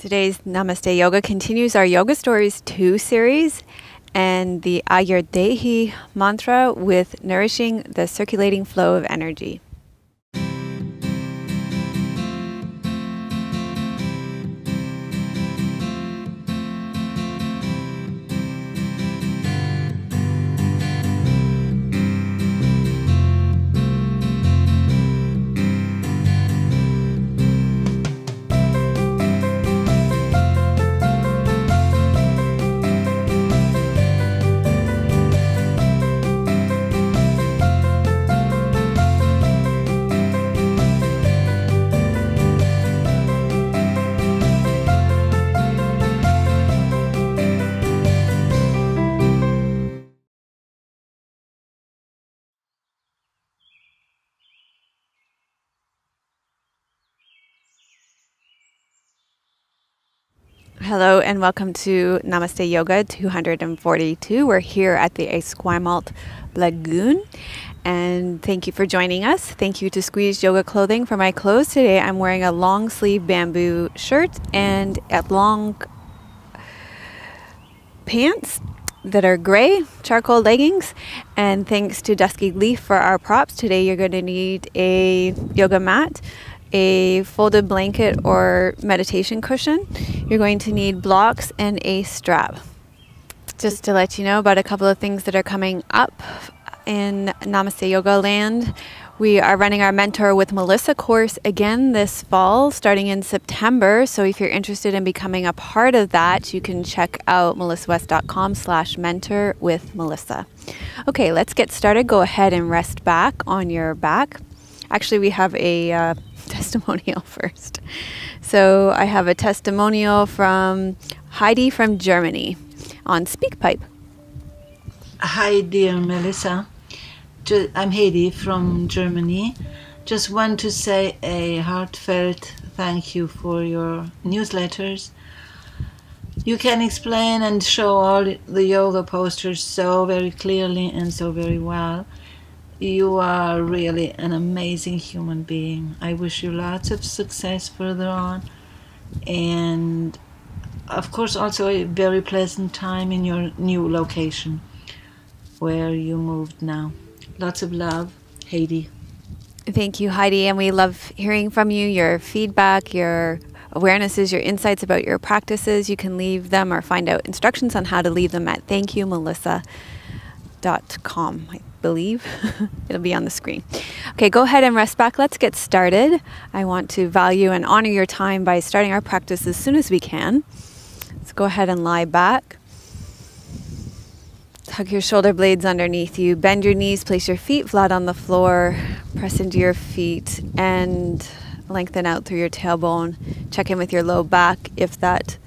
Today's Namaste Yoga continues our Yoga Stories 2 series and the Ayurdehi mantra with nourishing the circulating flow of energy. Hello and welcome to Namaste Yoga 242. We're here at the Esquimalt Lagoon and thank you for joining us. Thank you to Squeeze Yoga Clothing for my clothes. Today I'm wearing a long sleeve bamboo shirt and long pants that are gray, charcoal leggings, and thanks to Dusky Leaf for our props. Today you're going to need a yoga mat, a folded blanket or meditation cushion. You're going to need blocks and a strap. Just to let you know about a couple of things that are coming up in Namaste Yoga land. We are running our Mentor with Melissa course again this fall, starting in September. So if you're interested in becoming a part of that, you can check out melissawest.com/mentor with Melissa. Okay, let's get started. Go ahead and rest back on your back. Actually, we have a testimonial first. So I have a testimonial from Heidi from Germany on SpeakPipe. Hi, dear Melissa. I'm Heidi from Germany. Just want to say a heartfelt thank you for your newsletters. You can explain and show all the yoga postures so very clearly and so very well. You are really an amazing human being. I wish you lots of success further on, and of course also a very pleasant time in your new location where you moved now. Lots of love, Heidi. Thank you, Heidi, and we love hearing from you, your feedback, your awarenesses, your insights about your practices. You can leave them or find out instructions on how to leave them at thankyoumelissa.com. I believe it'll be on the screen. Okay, go ahead and rest back. Let's get started. I want to value and honor your time by starting our practice as soon as we can. Let's go ahead and lie back. Tuck your shoulder blades underneath you. Bend your knees. Place your feet flat on the floor. Press into your feet and lengthen out through your tailbone. Check in with your low back. If that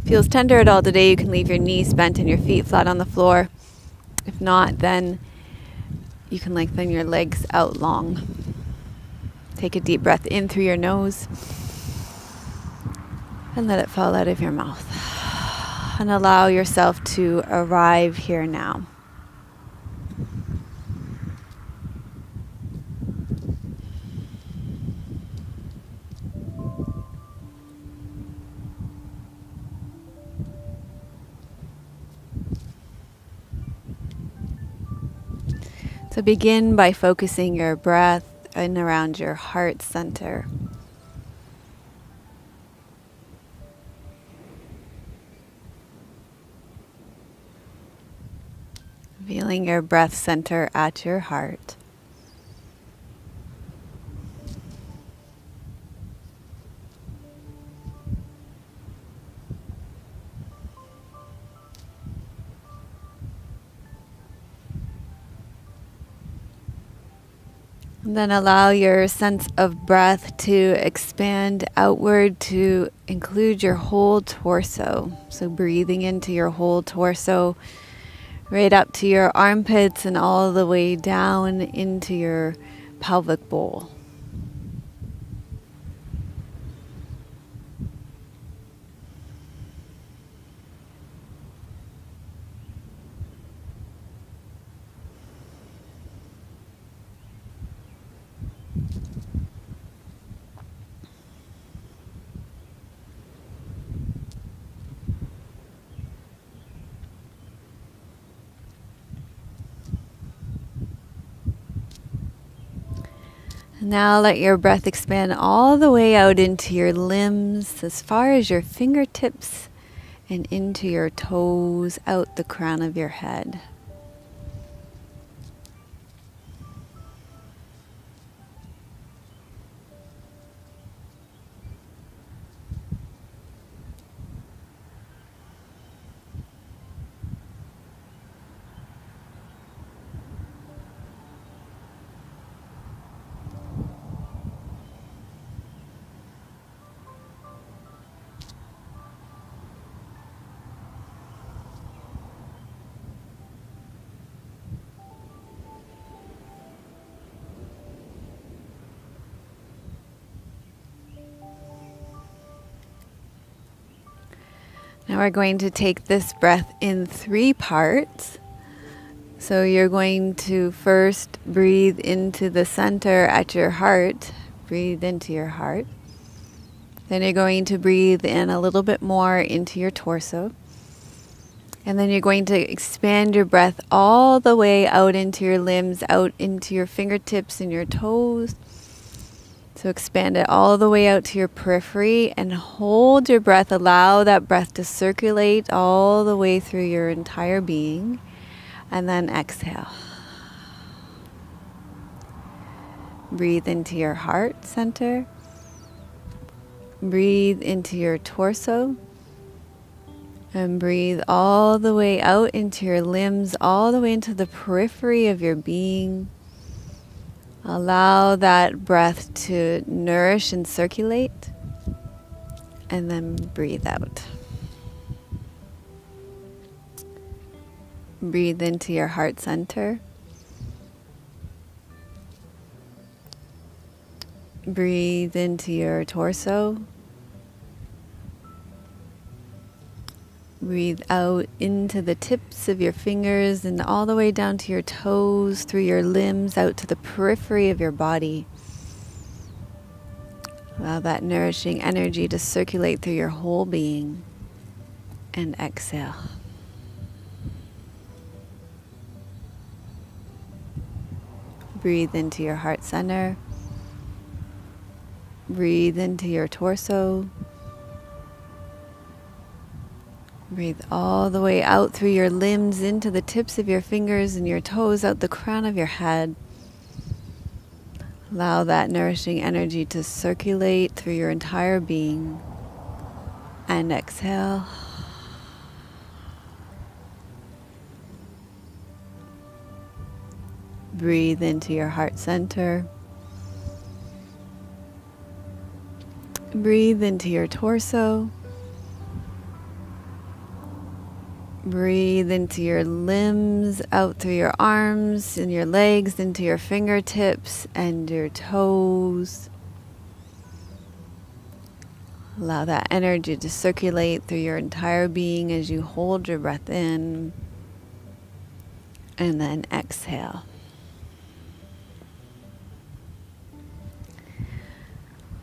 feels tender at all today, you can leave your knees bent and your feet flat on the floor. If not, then you can lengthen your legs out long. Take a deep breath in through your nose and let it fall out of your mouth. And allow yourself to arrive here now. So begin by focusing your breath in around your heart center. Feeling your breath center at your heart. And then allow your sense of breath to expand outward to include your whole torso. So breathing into your whole torso, right up to your armpits and all the way down into your pelvic bowl. Now let your breath expand all the way out into your limbs, as far as your fingertips and into your toes, out the crown of your head. Now we're going to take this breath in 3 parts. So you're going to first breathe into the center at your heart. Breathe into your heart. Then you're going to breathe in a little bit more into your torso. And then you're going to expand your breath all the way out into your limbs, out into your fingertips and your toes. So expand it all the way out to your periphery and hold your breath. Allow that breath to circulate all the way through your entire being. And then exhale. Breathe into your heart center. Breathe into your torso. And breathe all the way out into your limbs, all the way into the periphery of your being. Allow that breath to nourish and circulate, and then breathe out. Breathe into your heart center. Breathe into your torso. Breathe out into the tips of your fingers and all the way down to your toes, through your limbs, out to the periphery of your body. Allow that nourishing energy to circulate through your whole being. And exhale. Breathe into your heart center. Breathe into your torso. Breathe all the way out through your limbs, into the tips of your fingers and your toes, out the crown of your head. Allow that nourishing energy to circulate through your entire being. And exhale. Breathe into your heart center. Breathe into your torso. Breathe into your limbs, out through your arms and your legs, into your fingertips and your toes. Allow that energy to circulate through your entire being as you hold your breath in and then exhale.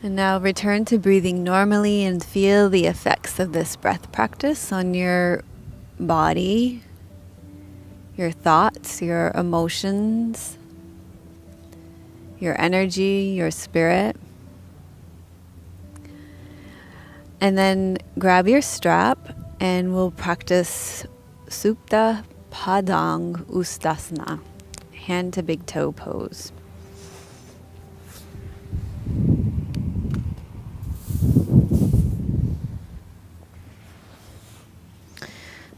And now return to breathing normally and feel the effects of this breath practice on your body, your thoughts, your emotions, your energy, your spirit. And then grab your strap and we'll practice Supta Padang Ustasana, hand to big toe pose.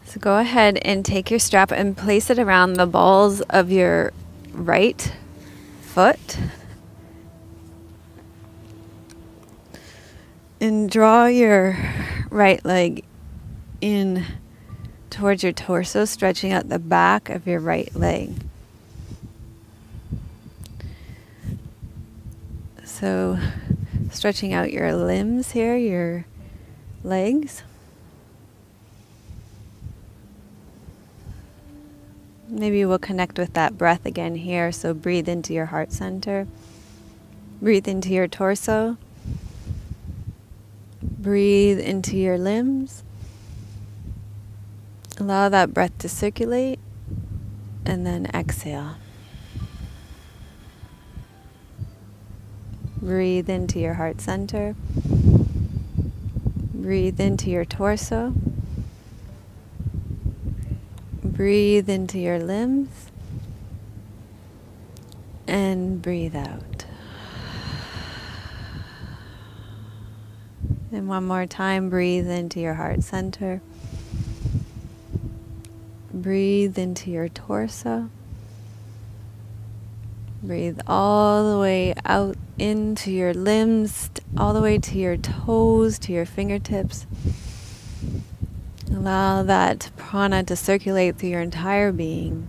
So go ahead and take your strap and place it around the balls of your right foot. And draw your right leg in towards your torso, stretching out the back of your right leg. So stretching out your limbs here, your legs. Maybe we'll connect with that breath again here. So breathe into your heart center. Breathe into your torso. Breathe into your limbs. Allow that breath to circulate. And then exhale. Breathe into your heart center. Breathe into your torso. Breathe into your limbs. And breathe out. And one more time, breathe into your heart center. Breathe into your torso. Breathe all the way out into your limbs, all the way to your toes, to your fingertips. Allow that prana to circulate through your entire being.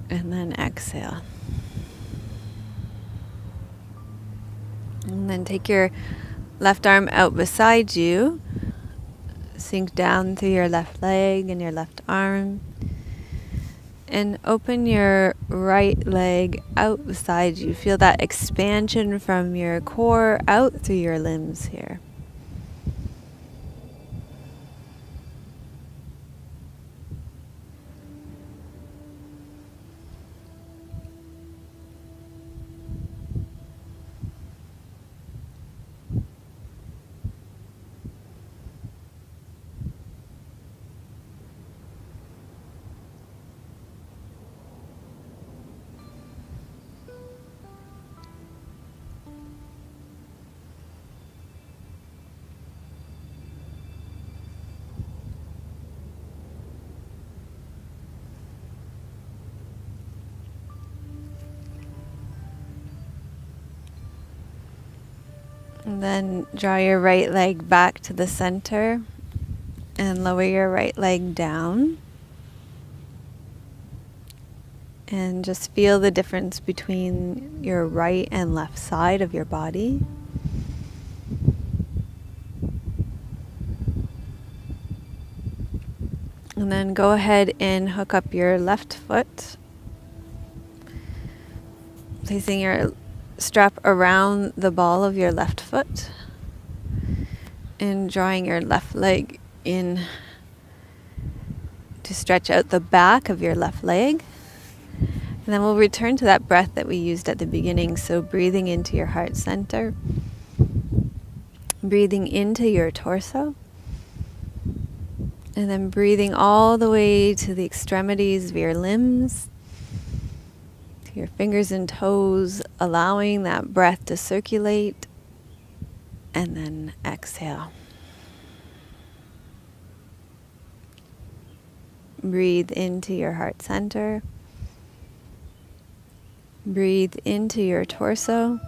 And then exhale. And then take your left arm out beside you. Sink down through your left leg and your left arm. And open your right leg out beside you. Feel that expansion from your core out through your limbs here. And then draw your right leg back to the center and lower your right leg down. And just feel the difference between your right and left side of your body. And then go ahead and hook up your left foot, placing your strap around the ball of your left foot and drawing your left leg in to stretch out the back of your left leg. And then we'll return to that breath that we used at the beginning. So breathing into your heart center, breathing into your torso, and then breathing all the way to the extremities of your limbs, your fingers and toes, allowing that breath to circulate, and then exhale. Breathe into your heart center. Breathe into your torso.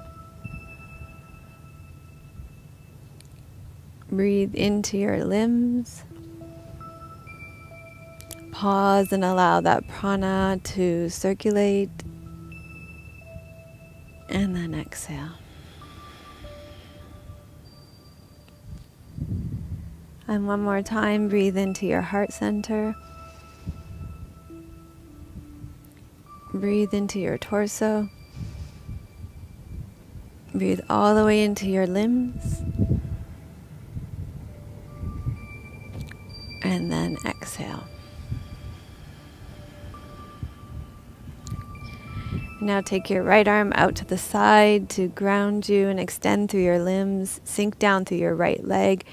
Breathe into your limbs. Pause and allow that prana to circulate. And then exhale. And one more time, breathe into your heart center. Breathe into your torso. Breathe all the way into your limbs. And then exhale. Now take your right arm out to the side to ground you and extend through your limbs. Sink down through your right leg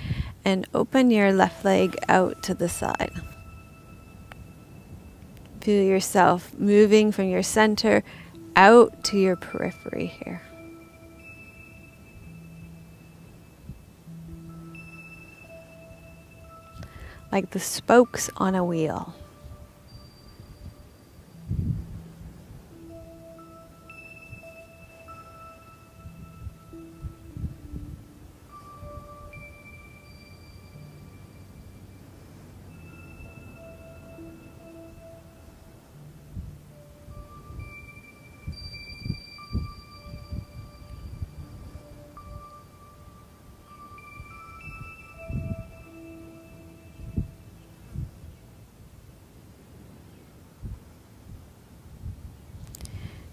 and open your left leg out to the side. Feel yourself moving from your center out to your periphery here. Like the spokes on a wheel.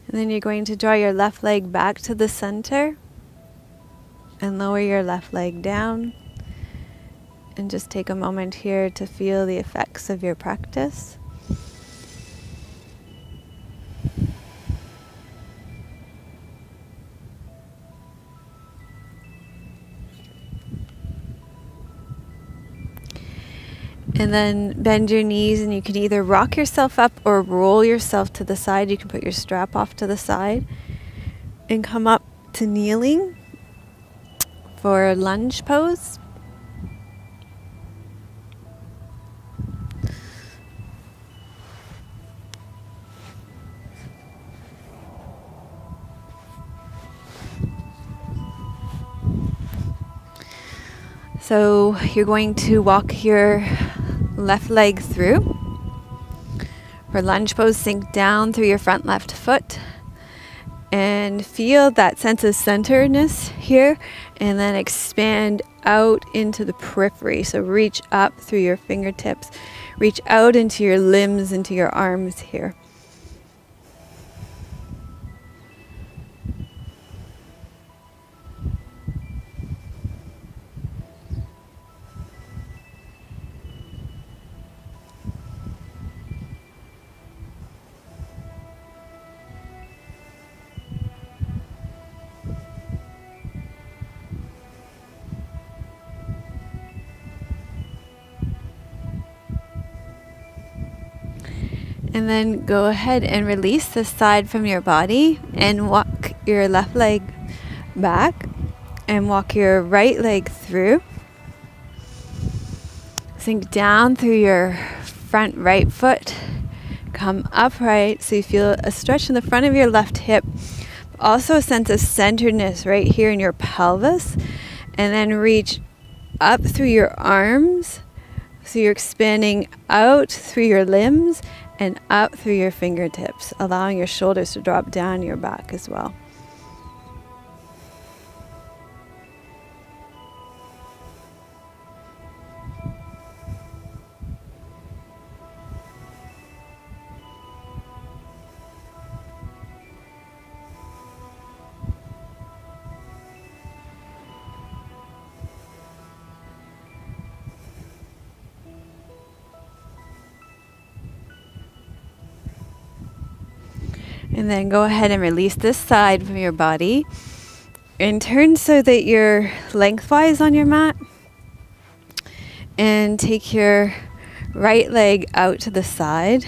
And then you're going to draw your left leg back to the center and lower your left leg down. And just take a moment here to feel the effects of your practice. And then bend your knees, and you can either rock yourself up or roll yourself to the side. You can put your strap off to the side and come up to kneeling for a lunge pose. So you're going to walk your left leg through. For lunge pose, sink down through your front left foot and feel that sense of centeredness here, and then expand out into the periphery. So reach up through your fingertips, reach out into your limbs, into your arms here. And then go ahead and release the side from your body and walk your left leg back and walk your right leg through. Sink down through your front right foot. Come upright so you feel a stretch in the front of your left hip. Also a sense of centeredness right here in your pelvis. And then reach up through your arms. So you're expanding out through your limbs and up through your fingertips, allowing your shoulders to drop down your back as well. And then go ahead and release this side from your body and turn so that you're lengthwise on your mat, and take your right leg out to the side.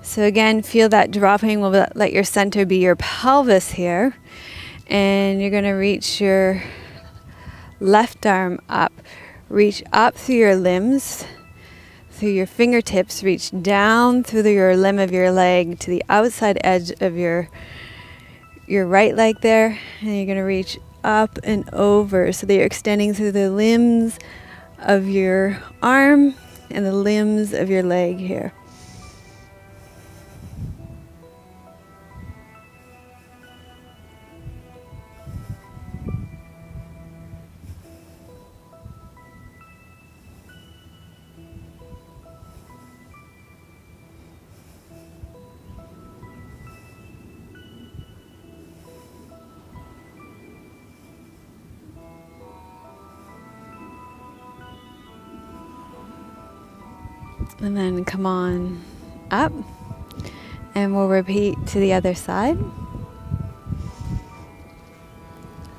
So again, feel that dropping. Will let your center be your pelvis here, and you're going to reach your left arm up. Reach up through your limbs, through your fingertips, reach down through your limb of your leg to the outside edge of your right leg there, and you're going to reach up and over so that you're extending through the limbs of your arm and the limbs of your leg here. And then come on up, and we'll repeat to the other side.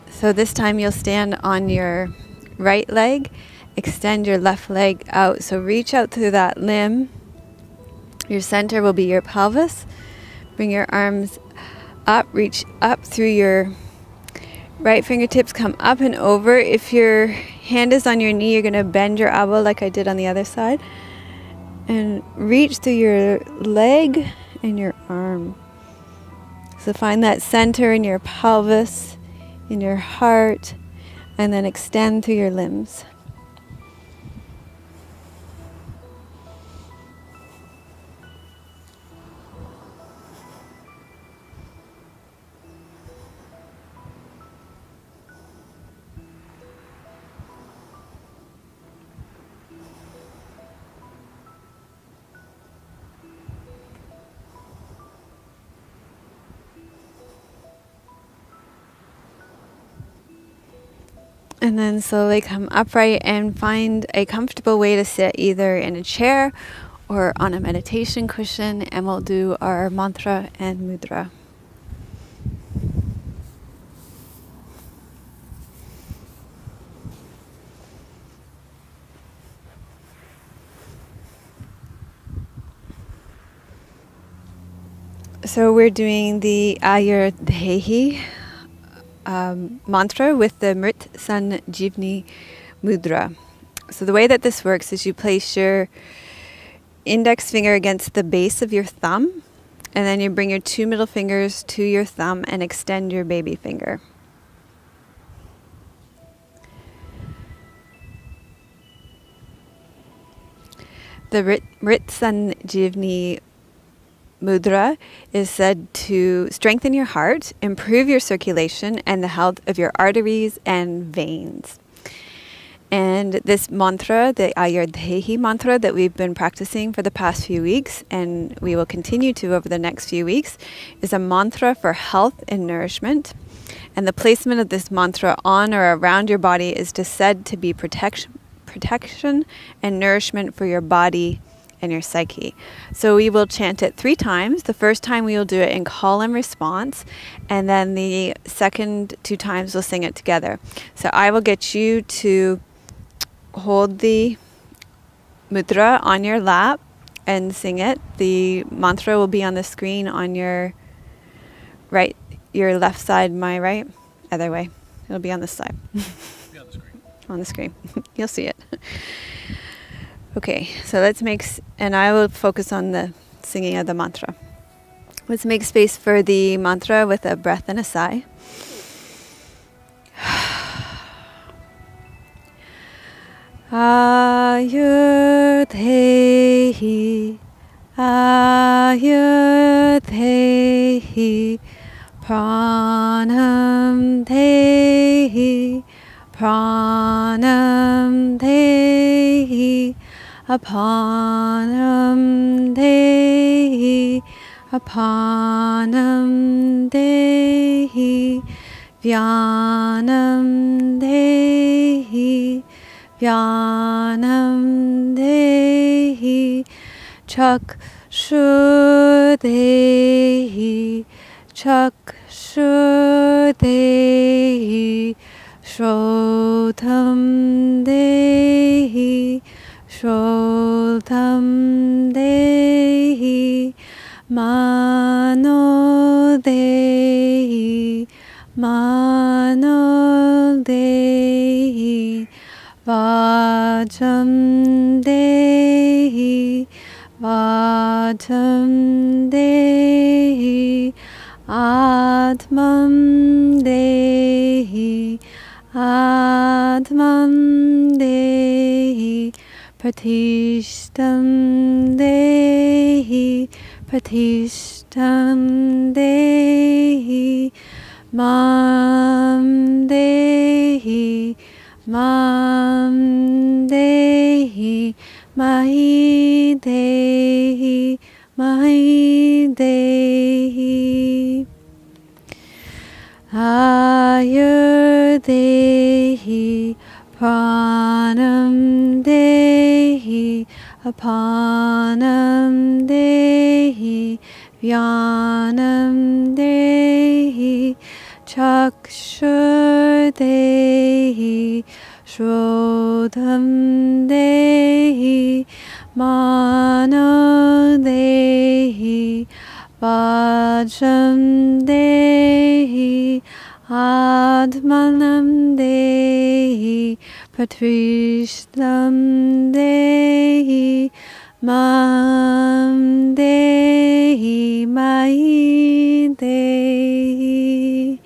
So this time you'll stand on your right leg, extend your left leg out. So reach out through that limb. Your center will be your pelvis. Bring your arms up, reach up through your right fingertips, come up and over. If your hand is on your knee, you're going to bend your elbow like I did on the other side. And reach through your leg and your arm. So find that center in your pelvis, in your heart, and then extend through your limbs. And then slowly come upright and find a comfortable way to sit, either in a chair or on a meditation cushion, and we'll do our mantra and mudra. So we're doing the Ayurdehi mantra with the Mrit Sanjivni Mudra. So the way that this works is you place your index finger against the base of your thumb, and then you bring your 2 middle fingers to your thumb and extend your baby finger. The Mrit Sanjivni Mudra is said to strengthen your heart, improve your circulation, and the health of your arteries and veins. And this mantra, the Ayurdehi mantra that we've been practicing for the past few weeks, and we will continue to over the next few weeks, is a mantra for health and nourishment. And the placement of this mantra on or around your body is said to be protection and nourishment for your body and your psyche. So we will chant it 3 times. The first time we will do it in call and response, and then the second 2 times we'll sing it together. So I will get you to hold the mudra on your lap and sing it. The mantra will be on the screen on your right, your left side, my right, other way. It'll be on this side. On the screen. On the screen. You'll see it. Okay, so let's and I will focus on the singing of the mantra. Let's make space for the mantra with a breath and a sigh. Ayurdehi, Ayurdehi, Pranam Dehi, Pranam Dehi, Apanam Dehi, Apanam Dehi, Vyanam Dehi, Vyanam Dehi, Chakshudehi, Chakshudehi, Shrotam Dehi, Shrotam Dehi, Mano Dehi, Mano Dehi, Vajam Dehi, Vajam Dehi, Atmam Dehi, Atmam Dehi, Pratishtam Dehi, Pratishtam Dehi, Mam Dehi, Mam Dehi, Mahi Dehi, Mahi Dehi. Ayurdehi, Pranam Dehi, Apanam Dehi, Vyanam Dehi, Chakshudehi, Shrodham Dehi, Mano Dehi, Vajram Dehi, Atmanam Dehi, Patrishtam Dehi, Mam Dehi, Mai Dehi.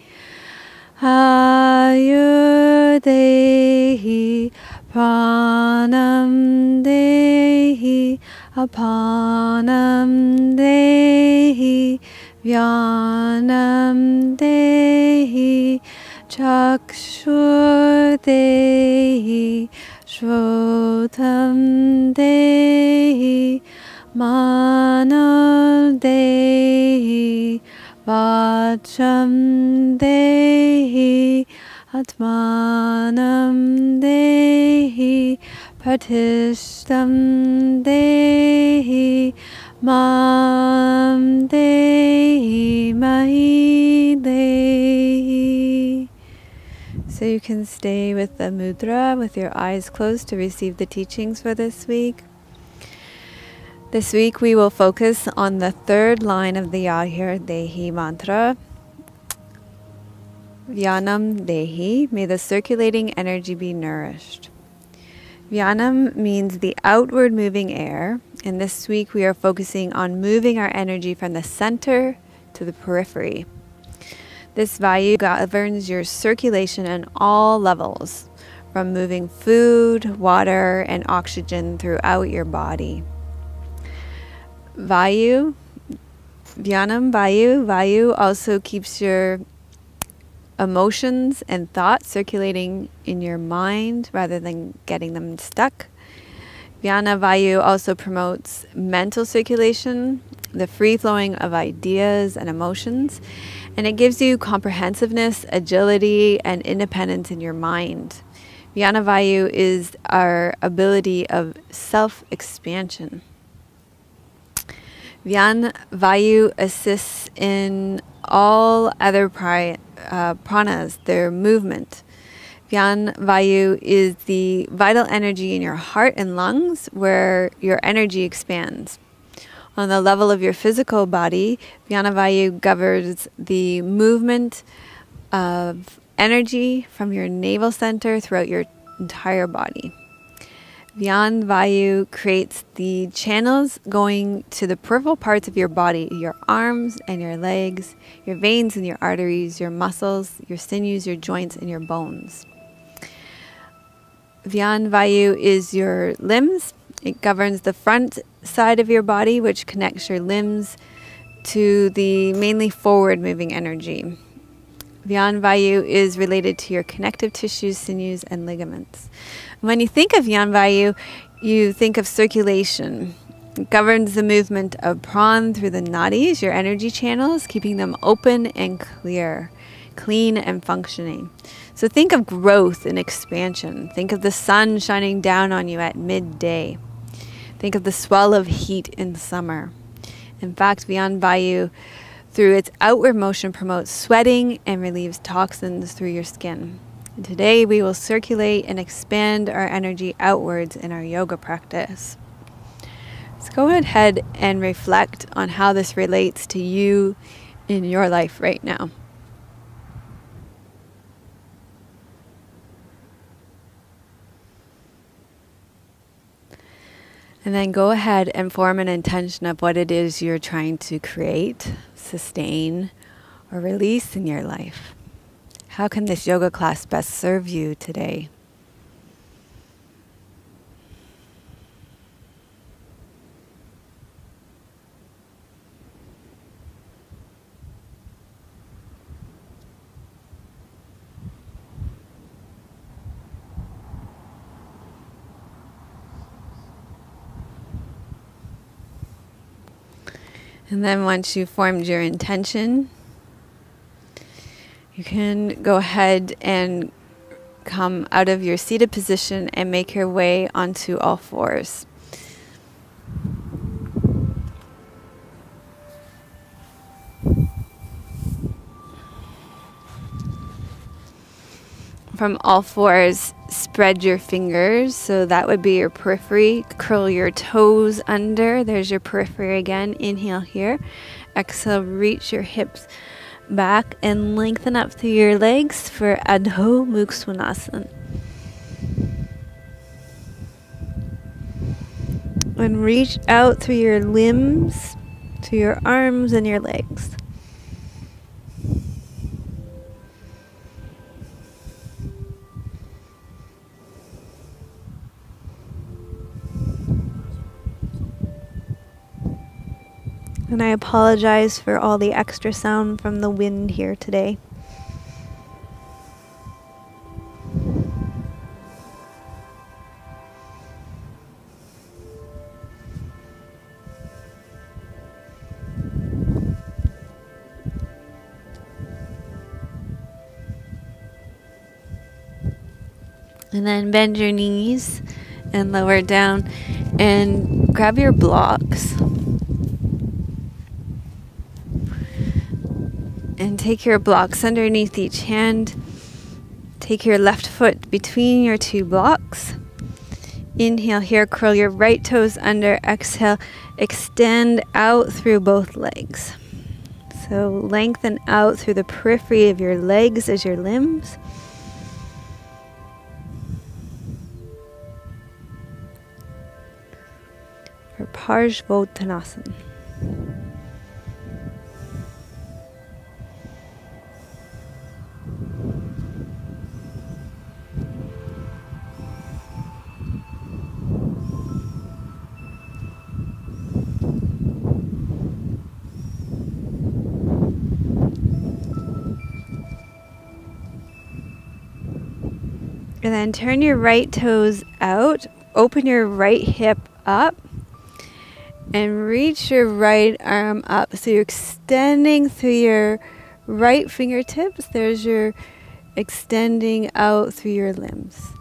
Ayurdehi, Pranam Dehi, Apanam Dehi, Vyanam Dehi, Chakshudehi, Shrotam Dehi, Mano Dehi, Vajram Dehi, Atmanam Dehi, Pratishtam Dehi, Mam Dehi, Mahi Dehi. So you can stay with the mudra with your eyes closed to receive the teachings for this week. This week we will focus on the third line of the Ahir Dehi mantra. Vyanam Dehi, may the circulating energy be nourished. Vyanam means the outward moving air, and this week we are focusing on moving our energy from the center to the periphery. This Vayu governs your circulation on all levels, from moving food, water, and oxygen throughout your body. Vayu, Vyanam Vayu also keeps your emotions and thoughts circulating in your mind rather than getting them stuck. Vyana Vayu also promotes mental circulation, the free flowing of ideas and emotions, and it gives you comprehensiveness, agility, and independence in your mind. Vyana Vayu is our ability of self-expansion. Vyan Vayu assists in all other pranas, their movement. Vyan Vayu is the vital energy in your heart and lungs where your energy expands. On the level of your physical body, Vyana Vayu governs the movement of energy from your navel center throughout your entire body. Vyan Vayu creates the channels going to the peripheral parts of your body, your arms and your legs, your veins and your arteries, your muscles, your sinews, your joints, and your bones. Vyan Vayu is your limbs. It governs the front side of your body, which connects your limbs to the mainly forward moving energy. Vyan Vayu is related to your connective tissues, sinews, and ligaments. When you think of Vyan Vayu, you think of circulation. It governs the movement of pran through the nadis, your energy channels, keeping them open and clear, clean and functioning. So think of growth and expansion. Think of the sun shining down on you at midday. Think of the swell of heat in summer. In fact, Vyan Vayu, through its outward motion, promotes sweating and relieves toxins through your skin. And today we will circulate and expand our energy outwards in our yoga practice. So go ahead and reflect on how this relates to you in your life right now. And then go ahead and form an intention of what it is you're trying to create, sustain, or release in your life. How can this yoga class best serve you today? And then once you've formed your intention, you can go ahead and come out of your seated position and make your way onto all fours. From all fours, spread your fingers, so that would be your periphery. Curl your toes under. There's your periphery again. Inhale here. Exhale, reach your hips back and lengthen up through your legs for Adho Mukha Svanasana. And reach out through your limbs, to your arms and your legs. And I apologize for all the extra sound from the wind here today. And then bend your knees and lower down and grab your blocks. And take your blocks underneath each hand. Take your left foot between your two blocks. Inhale here, curl your right toes under. Exhale, extend out through both legs. So lengthen out through the periphery of your legs as your limbs. For Parsvottanasana. And then turn your right toes out, open your right hip up, and reach your right arm up. So you're extending through your right fingertips. There's your extending out through your limbs.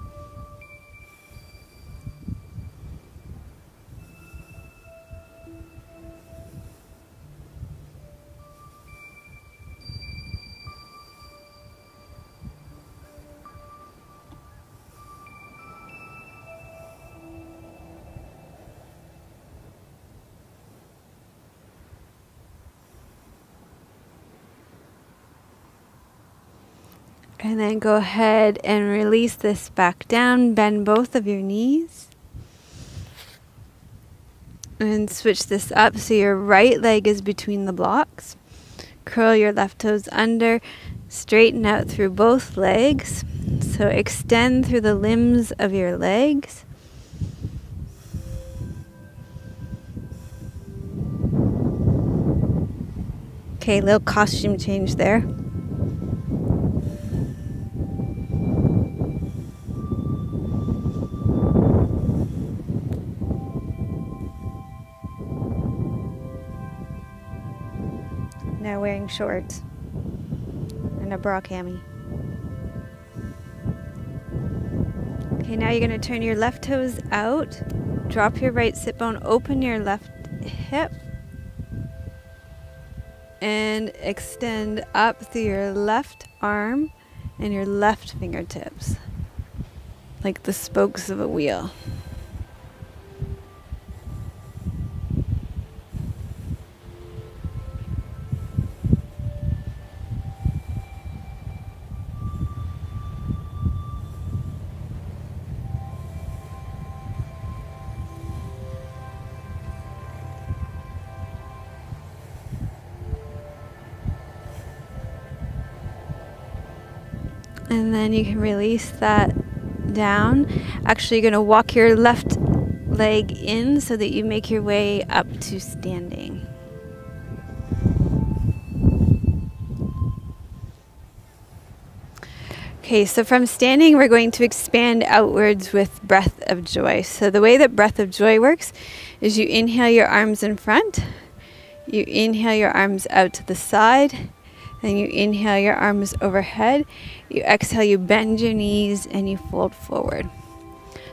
And then go ahead and release this back down. Bend both of your knees. And switch this up so your right leg is between the blocks. Curl your left toes under. Straighten out through both legs. So extend through the limbs of your legs. Okay, little costume change there. Now wearing shorts and a bra cami. Okay, now you're going to turn your left toes out, drop your right sit bone, open your left hip, and extend up through your left arm and your left fingertips, like the spokes of a wheel. And then you can release that down. Actually, you're going to walk your left leg in so that you make your way up to standing. Okay, so from standing, we're going to expand outwards with breath of joy. So the way that breath of joy works is you inhale your arms in front, you inhale your arms out to the side, then you inhale your arms overhead, you exhale, you bend your knees, and you fold forward.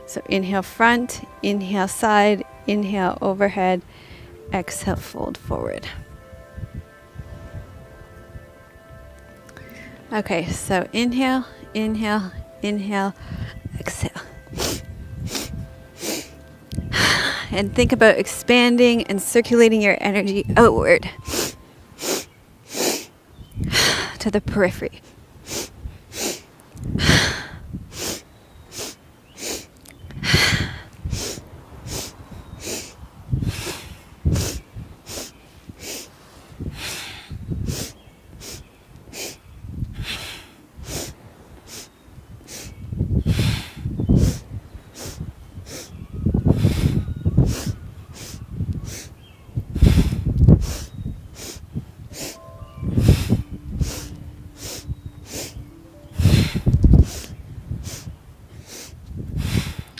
So inhale front, inhale side, inhale overhead, exhale, fold forward. Okay, so inhale, inhale, inhale, exhale. And think about expanding and circulating your energy outward to the periphery.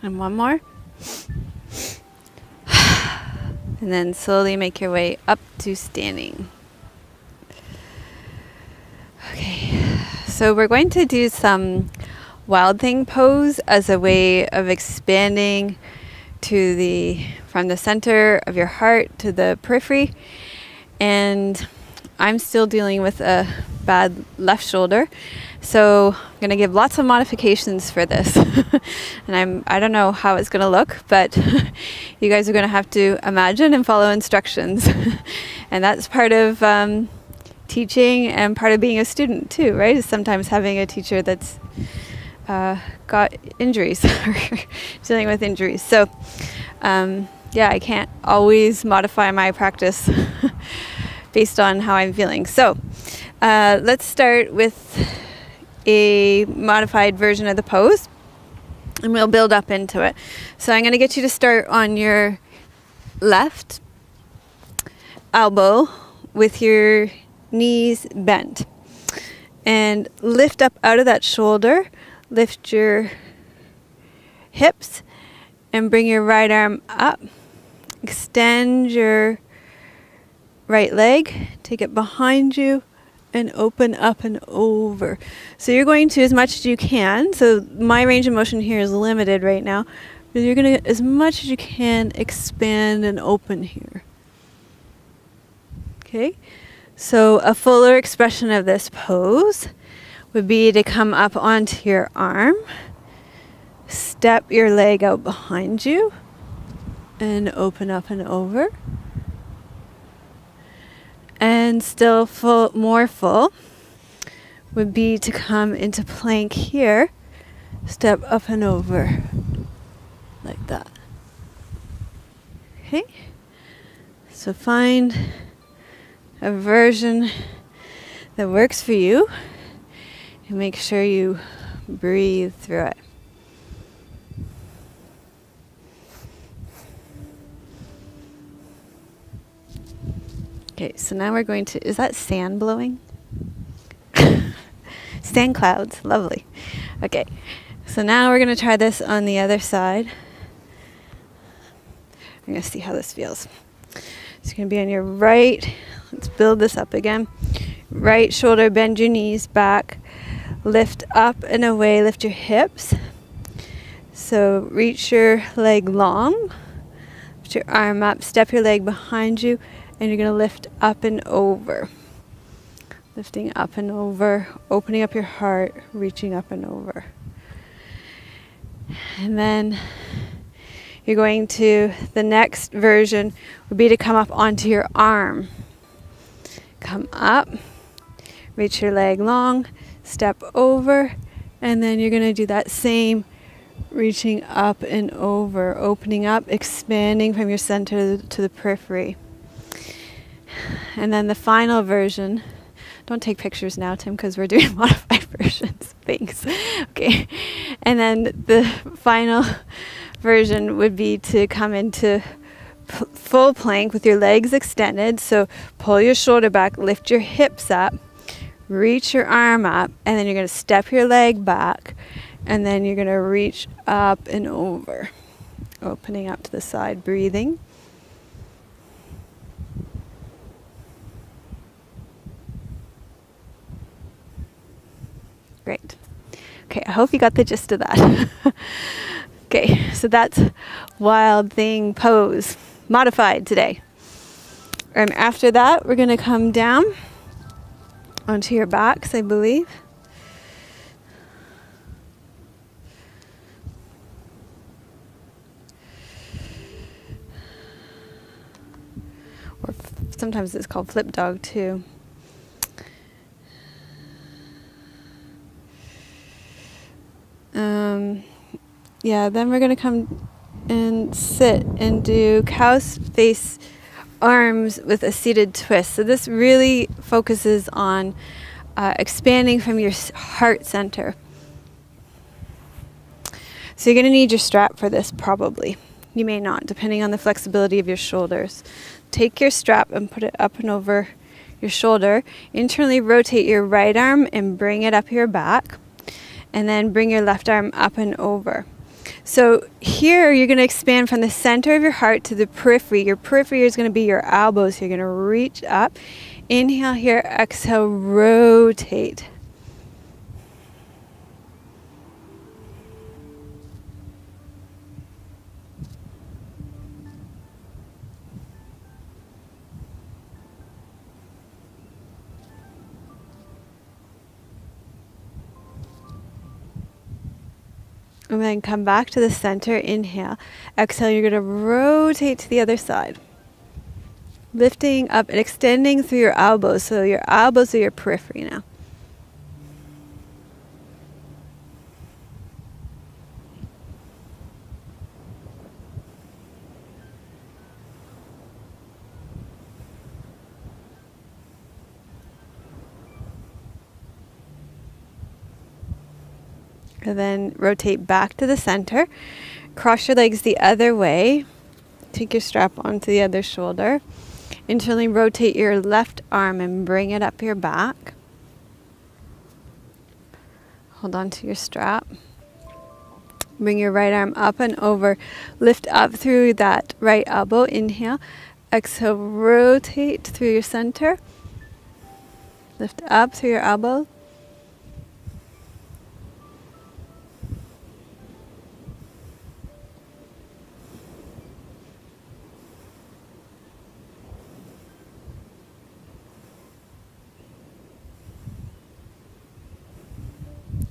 And one more. And then slowly make your way up to standing. Okay, so we're going to do some Wild Thing pose as a way of expanding to from the center of your heart to the periphery. And I'm still dealing with a bad left shoulder, so I'm going to give lots of modifications for this. And I don't know how it's going to look, but you guys are going to have to imagine and follow instructions. And that's part of teaching and part of being a student too, right? Is sometimes having a teacher that's got injuries or dealing with injuries. So yeah, I can't always modify my practice based on how I'm feeling. So let's start with a modified version of the pose, and we'll build up into it. So I'm going to get you to start on your left elbow with your knees bent, and lift up out of that shoulder, lift your hips, and bring your right arm up. Extend your right leg, take it behind you, and open up and over. So you're going to, as much as you can, so my range of motion here is limited right now, but you're going to, as much as you can, expand and open here. Okay, so a fuller expression of this pose would be to come up onto your arm, step your leg out behind you, and open up and over. And still more full would be to come into plank here, step up and over, like that. Okay, so find a version that works for you and make sure you breathe through it. Okay, so now we're going to, is that sand blowing? Sand clouds, lovely. Okay, so now we're going to try this on the other side. We're going to see how this feels. It's going to be on your right. Let's build this up again. Right shoulder, bend your knees back. Lift up and away, lift your hips. So reach your leg long. Lift your arm up, step your leg behind you. And you're going to lift up and over. Lifting up and over, opening up your heart, reaching up and over. And then you're going to, the next version would be to come up onto your arm. Come up, reach your leg long, step over, and then you're going to do that same reaching up and over, opening up, expanding from your center to the periphery. And then the final version, don't take pictures now, Tim, because we're doing modified versions. Thanks. Okay. And then the final version would be to come into full plank with your legs extended. So pull your shoulder back, lift your hips up, reach your arm up, and then you're going to step your leg back, and then you're going to reach up and over, opening up to the side, breathing. Great. Okay, I hope you got the gist of that. Okay, so that's Wild Thing pose, modified today. And after that, we're going to come down onto your backs, I believe. Or sometimes it's called flip dog too. Yeah, then we're going to come and sit and do cow's face arms with a seated twist. So this really focuses on expanding from your heart center. So you're going to need your strap for this probably. You may not, depending on the flexibility of your shoulders. Take your strap and put it up and over your shoulder. Internally rotate your right arm and bring it up your back. And then bring your left arm up and over. So here you're going to expand from the center of your heart to the periphery. Your periphery is going to be your elbows. You're going to reach up. Inhale here, exhale, rotate. And then come back to the center. Inhale. Exhale, you're going to rotate to the other side. Lifting up and extending through your elbows. So your elbows are your periphery now. And then rotate back to the center. Cross your legs the other way. Take your strap onto the other shoulder. Internally rotate your left arm and bring it up your back. Hold on to your strap. Bring your right arm up and over. Lift up through that right elbow. Inhale. Exhale, rotate through your center. Lift up through your elbow.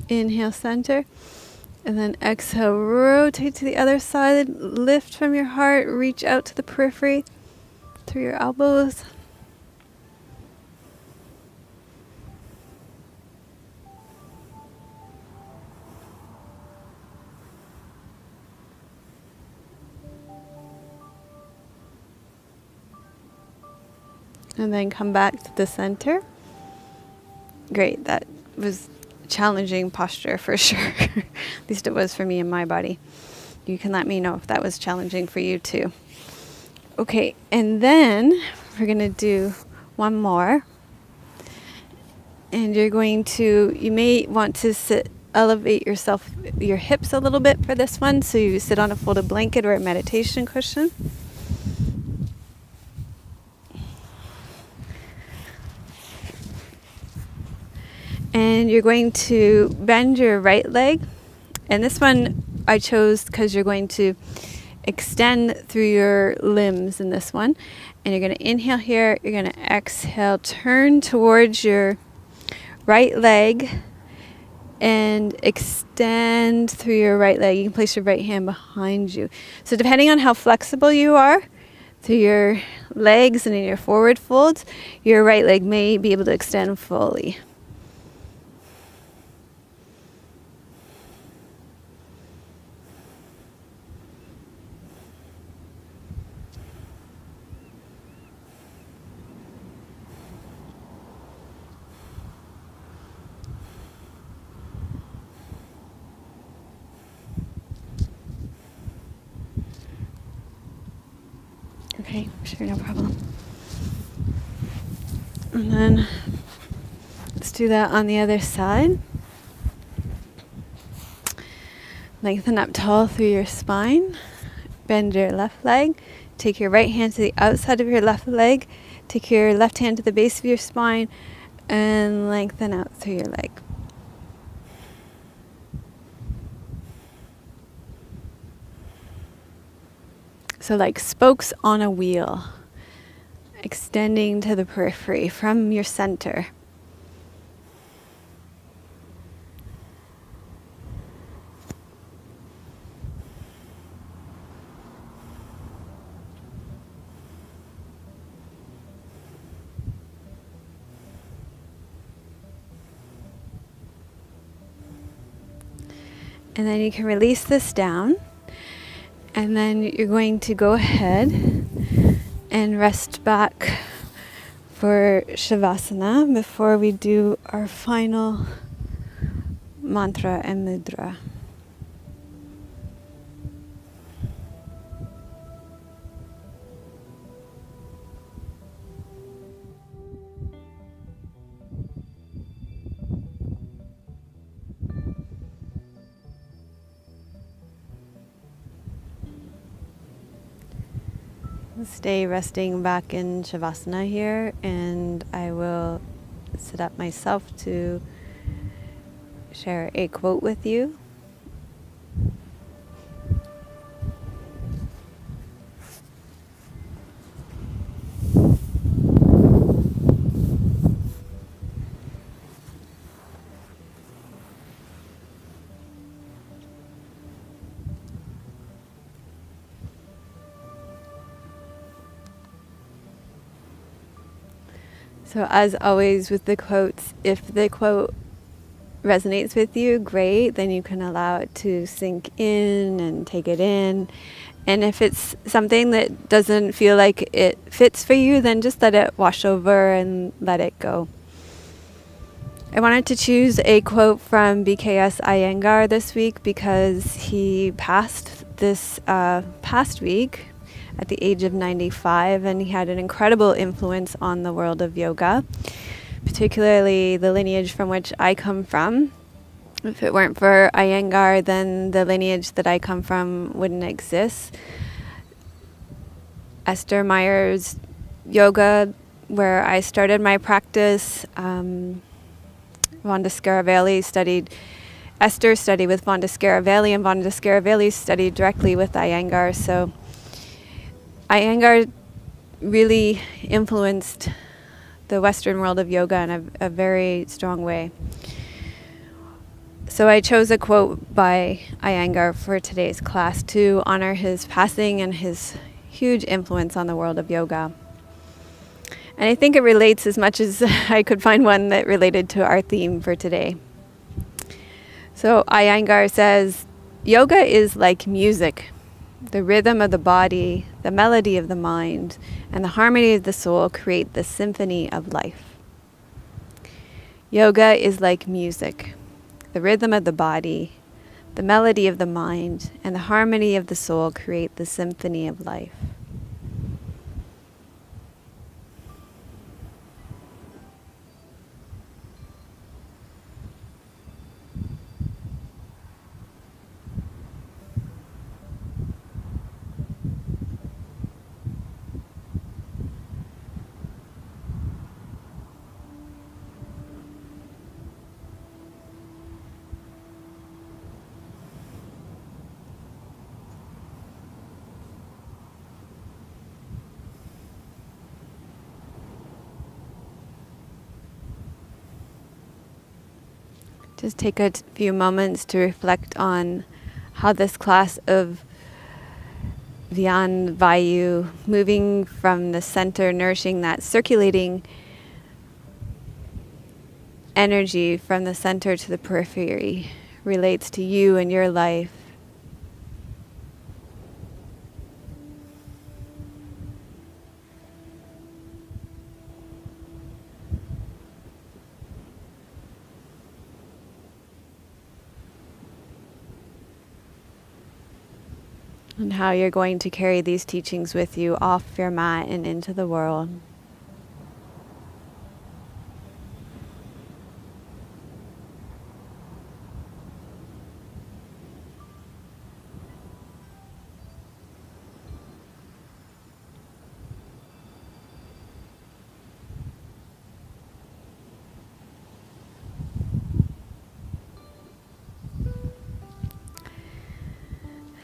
Inhale, center, and then exhale, rotate to the other side, lift from your heart, reach out to the periphery through your elbows. And then come back to the center. Great, that was challenging posture for sure. At least it was for me and my body. You can let me know if that was challenging for you too. Okay, and then we're gonna do one more. And you're going to, you may want to elevate your hips a little bit for this one. So you sit on a folded blanket or a meditation cushion. And you're going to bend your right leg. And this one I chose because you're going to extend through your limbs in this one. And you're going to inhale here. You're going to exhale. Turn towards your right leg and extend through your right leg. You can place your right hand behind you. So depending on how flexible you are through your legs and in your forward folds, your right leg may be able to extend fully. Okay, sure, no problem. And then let's do that on the other side. Lengthen up tall through your spine. Bend your left leg. Take your right hand to the outside of your left leg. Take your left hand to the base of your spine and lengthen out through your leg. So like spokes on a wheel, extending to the periphery from your center. And then you can release this down. And then you're going to go ahead and rest back for Shavasana before we do our final mantra and mudra. Stay resting back in Shavasana here, and I will sit up myself to share a quote with you. So as always with the quotes, if the quote resonates with you, great, then you can allow it to sink in and take it in. And if it's something that doesn't feel like it fits for you, then just let it wash over and let it go. I wanted to choose a quote from BKS Iyengar this week because he passed this past week at the age of 95, and he had an incredible influence on the world of yoga, particularly the lineage from which I come from. If it weren't for Iyengar, then the lineage that I come from wouldn't exist. Esther Myers Yoga, where I started my practice, Vonda Scaravelli Esther studied with Vonda Scaravelli, and Vonda Scaravelli studied directly with Iyengar. So Iyengar really influenced the Western world of yoga in a very strong way. So I chose a quote by Iyengar for today's class to honor his passing and his huge influence on the world of yoga. And I think it relates as much as I could find one that related to our theme for today. So Iyengar says, "Yoga is like music. The rhythm of the body, the melody of the mind, and the harmony of the soul create the symphony of life." Yoga is like music. The rhythm of the body, the melody of the mind, and the harmony of the soul create the symphony of life. Just take a few moments to reflect on how this class of Vyan Vayu, moving from the center, nourishing that circulating energy from the center to the periphery, relates to you and your life. And how you're going to carry these teachings with you off your mat and into the world.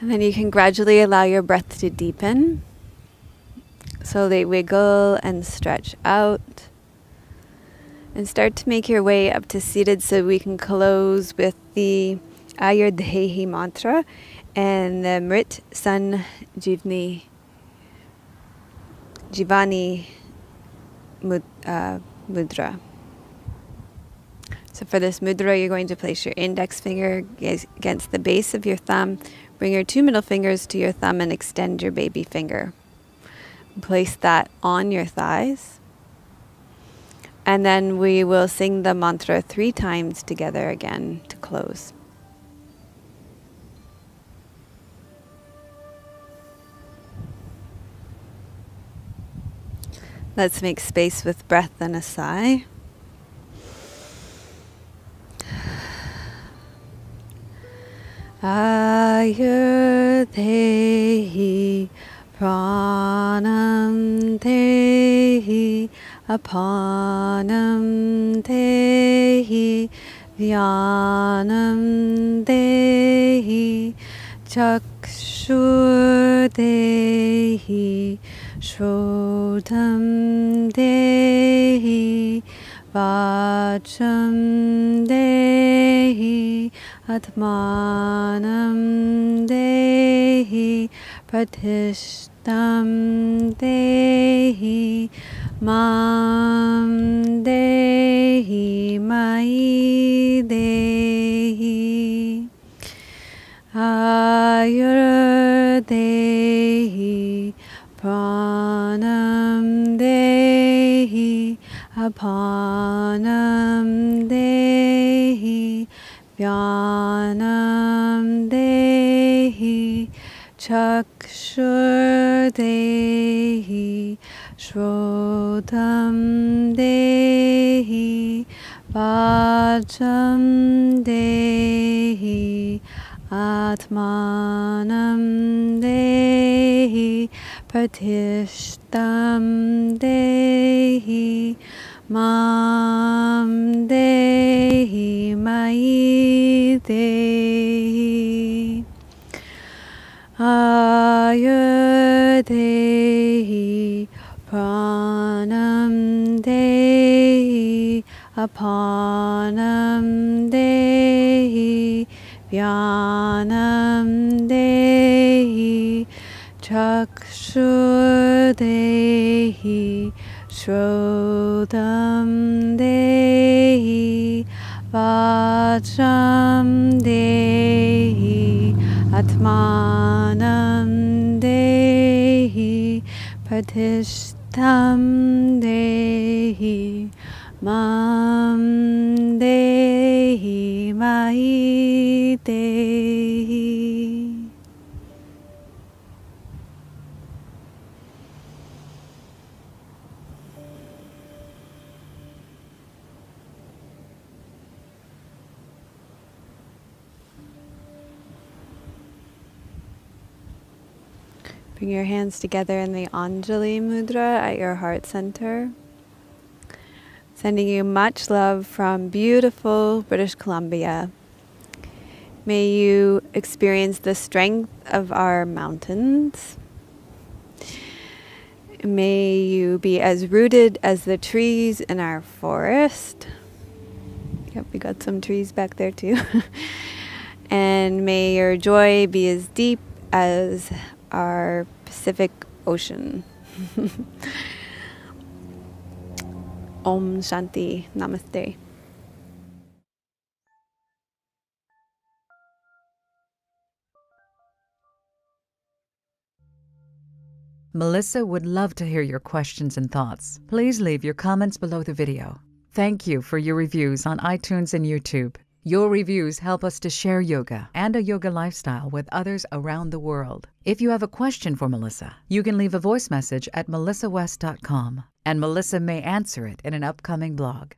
And then you can gradually allow your breath to deepen. Slowly wiggle and stretch out. And start to make your way up to seated, so we can close with the Ayurdhehi mantra and the Mrit San Jivani mudra. So for this mudra, you're going to place your index finger against the base of your thumb. Bring your two middle fingers to your thumb and extend your baby finger. Place that on your thighs. And then we will sing the mantra 3 times together again to close. Let's make space with breath and a sigh. Ayurdhehi pranam dehi apanam dehi vyanam dehi chakshur dehi shrodham dehi vacham dehi Atmanam dehi Pratishtam Dehi Mam Dehi Mai Dehi Ayur Dehi Pranam Dehi Apanam Dehi Vyanam Dehi Chakshur Dehi Shrodam Dehi Vajam Dehi Atmanam Dehi Pratishtam Dehi Mam Dehi Mai Dehi Ayur Dehi Pranam Dehi Apanam Dehi Vyanam Dehi Chakshur Dehi Shrodam Dehi Vajram Dehi Atmanam Dehi Pratishtam Dehi Mam Dehi Mai Dehi. Bring your hands together in the Anjali Mudra at your heart center. Sending you much love from beautiful British Columbia. May you experience the strength of our mountains. May you be as rooted as the trees in our forest. Yep, we got some trees back there too. And may your joy be as deep as our Pacific Ocean. Om Shanti. Namaste. Melissa would love to hear your questions and thoughts. Please leave your comments below the video. Thank you for your reviews on iTunes and YouTube. Your reviews help us to share yoga and a yoga lifestyle with others around the world. If you have a question for Melissa, you can leave a voice message at melissawest.com, and Melissa may answer it in an upcoming blog.